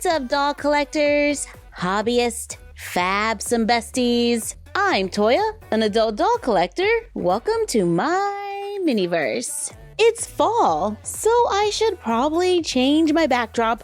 What's up, doll collectors, hobbyists, fabs, and besties? I'm Toya, an adult doll collector. Welcome to my miniverse. It's fall, so I should probably change my backdrop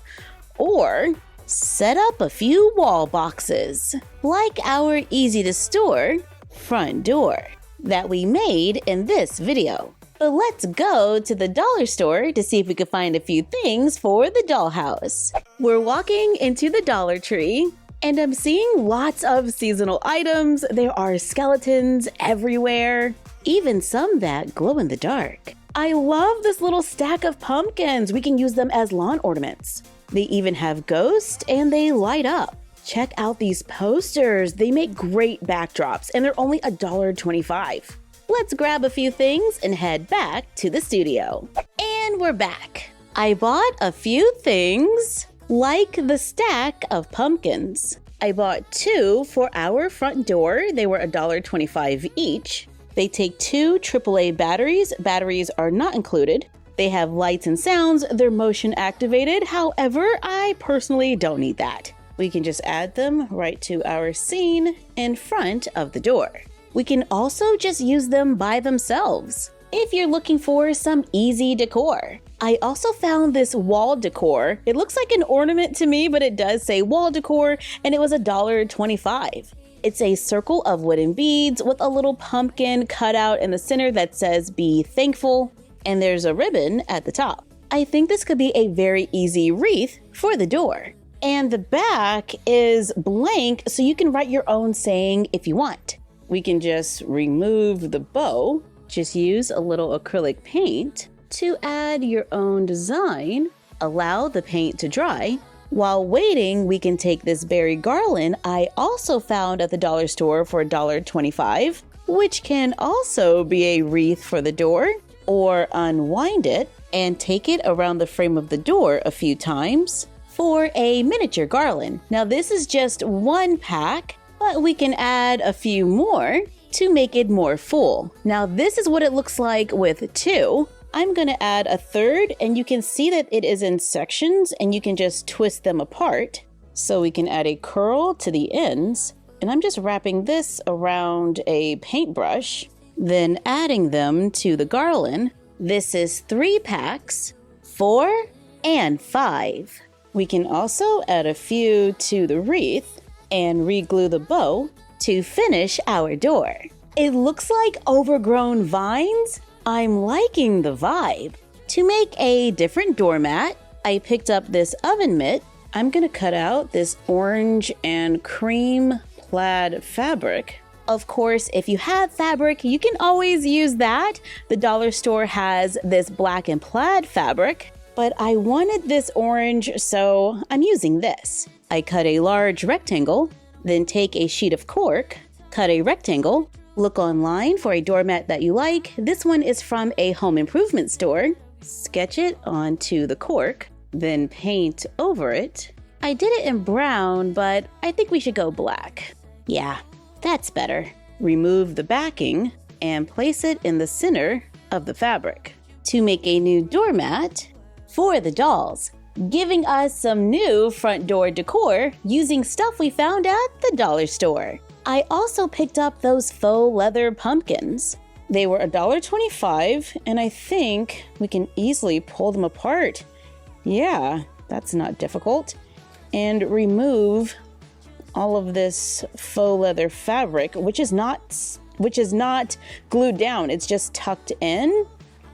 or set up a few wall boxes, like our easy to store front door that we made in this video. But let's go to the dollar store to see if we can find a few things for the dollhouse. We're walking into the Dollar Tree, and I'm seeing lots of seasonal items. There are skeletons everywhere, even some that glow in the dark. I love this little stack of pumpkins. We can use them as lawn ornaments. They even have ghosts and they light up. Check out these posters. They make great backdrops and they're only $1.25. Let's grab a few things and head back to the studio. And we're back. I bought a few things, like the stack of pumpkins. I bought 2 for our front door. They were $1.25 each. They take 2 AAA batteries. Batteries are not included. They have lights and sounds. They're motion activated. However, I personally don't need that. We can just add them right to our scene in front of the door. We can also just use them by themselves if you're looking for some easy decor. I also found this wall decor. It looks like an ornament to me, but it does say wall decor, and it was $1.25. It's a circle of wooden beads with a little pumpkin cut out in the center that says "Be Thankful," and there's a ribbon at the top. I think this could be a very easy wreath for the door. And the back is blank, so you can write your own saying if you want. We can just remove the bow, just use a little acrylic paint to add your own design, allow the paint to dry. While waiting, we can take this berry garland I also found at the dollar store for $1.25, which can also be a wreath for the door, or unwind it and take it around the frame of the door a few times for a miniature garland. Now this is just one pack, but we can add a few more to make it more full. Now this is what it looks like with 2. I'm gonna add a third, and you can see that it is in sections and you can just twist them apart. So we can add a curl to the ends, and I'm just wrapping this around a paintbrush, then adding them to the garland. This is 3 packs, 4 and 5. We can also add a few to the wreath and re-glue the bow to finish our door. It looks like overgrown vines. I'm liking the vibe. To make a different doormat, I picked up this oven mitt. I'm gonna cut out this orange and cream plaid fabric. Of course, if you have fabric, you can always use that. The dollar store has this black and plaid fabric, but I wanted this orange, so I'm using this. I cut a large rectangle, then take a sheet of cork, cut a rectangle, look online for a doormat that you like. This one is from a home improvement store. Sketch it onto the cork, then paint over it. I did it in brown, but I think we should go black. Yeah, that's better. Remove the backing and place it in the center of the fabric to make a new doormat for the dolls, giving us some new front door decor using stuff we found at the dollar store. I also picked up those faux leather pumpkins. They were $1.25, and I think we can easily pull them apart. Yeah, that's not difficult. And remove all of this faux leather fabric, which is not glued down, it's just tucked in.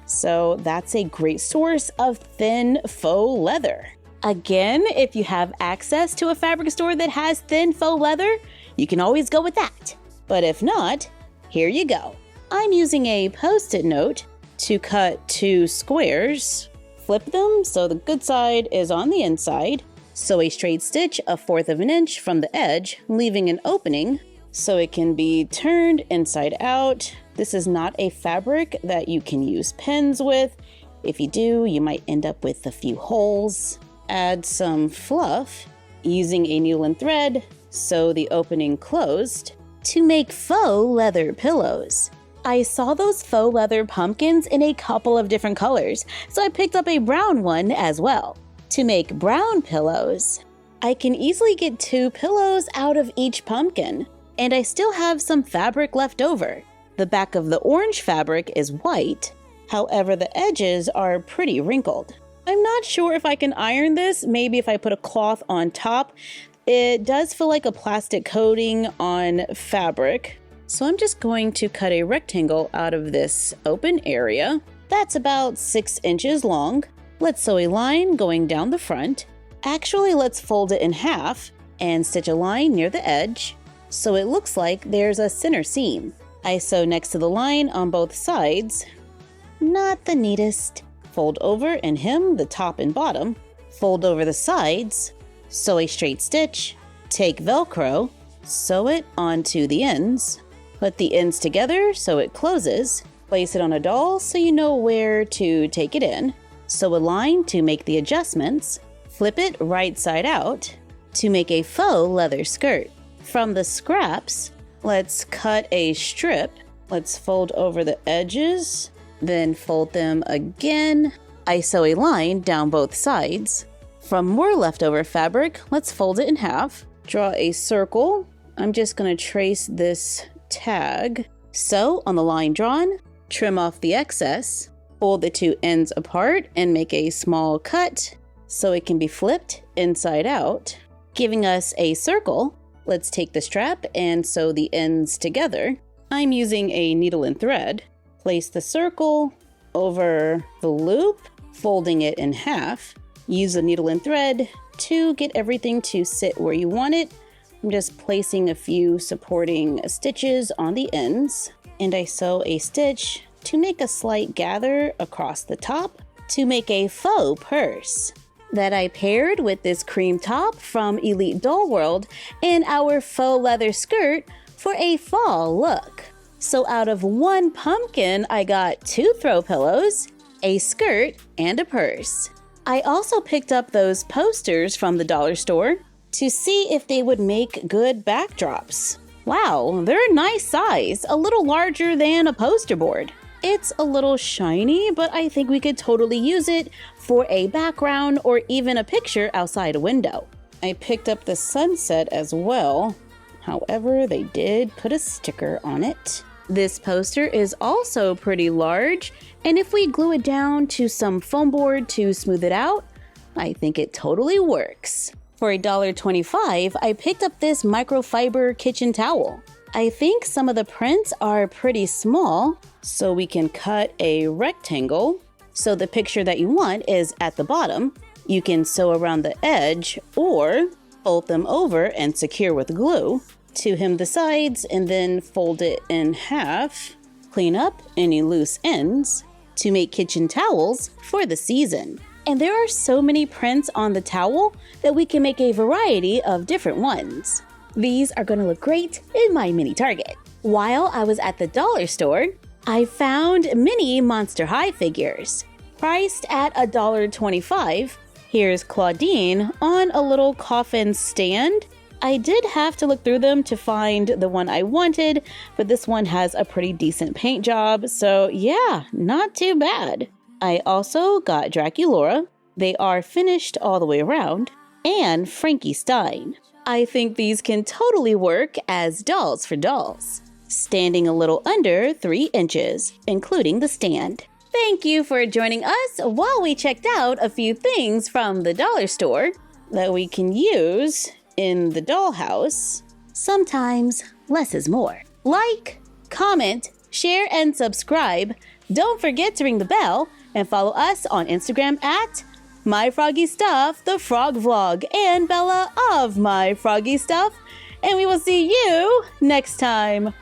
So that's a great source of thin faux leather. Again, if you have access to a fabric store that has thin faux leather, you can always go with that. But if not, here you go. I'm using a Post-it note to cut 2 squares, flip them so the good side is on the inside, sew a straight stitch 1/4 of an inch from the edge, leaving an opening so it can be turned inside out. This is not a fabric that you can use pins with. If you do, you might end up with a few holes. Add some fluff using a needle and thread, sew the opening closed to make faux leather pillows. I saw those faux leather pumpkins in a couple of different colors, so I picked up a brown one as well. To make brown pillows, I can easily get 2 pillows out of each pumpkin, and I still have some fabric left over. The back of the orange fabric is white, however the edges are pretty wrinkled. I'm not sure if I can iron this, maybe if I put a cloth on top. It does feel like a plastic coating on fabric. So I'm just going to cut a rectangle out of this open area. That's about 6 inches long. Let's sew a line going down the front. Actually, let's fold it in half and stitch a line near the edge so it looks like there's a center seam. I sew next to the line on both sides. Not the neatest. Fold over and hem the top and bottom. Fold over the sides. Sew a straight stitch. Take Velcro. Sew it onto the ends. Put the ends together so it closes. Place it on a doll so you know where to take it in. Sew a line to make the adjustments. Flip it right side out to make a faux leather skirt. From the scraps, let's cut a strip. Let's fold over the edges, then fold them again. I sew a line down both sides. From more leftover fabric, let's fold it in half. Draw a circle. I'm just going to trace this tag. Sew on the line drawn. Trim off the excess. Fold the 2 ends apart and make a small cut so it can be flipped inside out, giving us a circle. Let's take the strap and sew the ends together. I'm using a needle and thread. Place the circle over the loop, folding it in half. Use a needle and thread to get everything to sit where you want it. I'm just placing a few supporting stitches on the ends, and I sew a stitch to make a slight gather across the top to make a faux purse that I paired with this cream top from Elite Doll World and our faux leather skirt for a fall look. So out of 1 pumpkin, I got 2 throw pillows, a skirt, and a purse. I also picked up those posters from the dollar store to see if they would make good backdrops. Wow, they're a nice size, a little larger than a poster board. It's a little shiny, but I think we could totally use it for a background or even a picture outside a window. I picked up the sunset as well. However, they did put a sticker on it. This poster is also pretty large, and if we glue it down to some foam board to smooth it out, I think it totally works. For $1.25, I picked up this microfiber kitchen towel. I think some of the prints are pretty small, so we can cut a rectangle. So the picture that you want is at the bottom. You can sew around the edge or fold them over and secure with glue to hem the sides and then fold it in half. Clean up any loose ends to make kitchen towels for the season. And there are so many prints on the towel that we can make a variety of different ones. These are going to look great in my mini Target. While I was at the dollar store, I found mini Monster High figures, priced at $1.25. Here's Claudine on a little coffin stand. I did have to look through them to find the one I wanted, but this one has a pretty decent paint job, so yeah, not too bad. I also got Draculaura. They are finished all the way around, and Frankie Stein. I think these can totally work as dolls for dolls, standing a little under 3 inches, including the stand. Thank you for joining us while we checked out a few things from the dollar store that we can use in the dollhouse. Sometimes less is more. Like, comment, share, and subscribe. Don't forget to ring the bell and follow us on Instagram at MyFroggyStuff, the Frog Vlog, and Bella of MyFroggyStuff. And we will see you next time.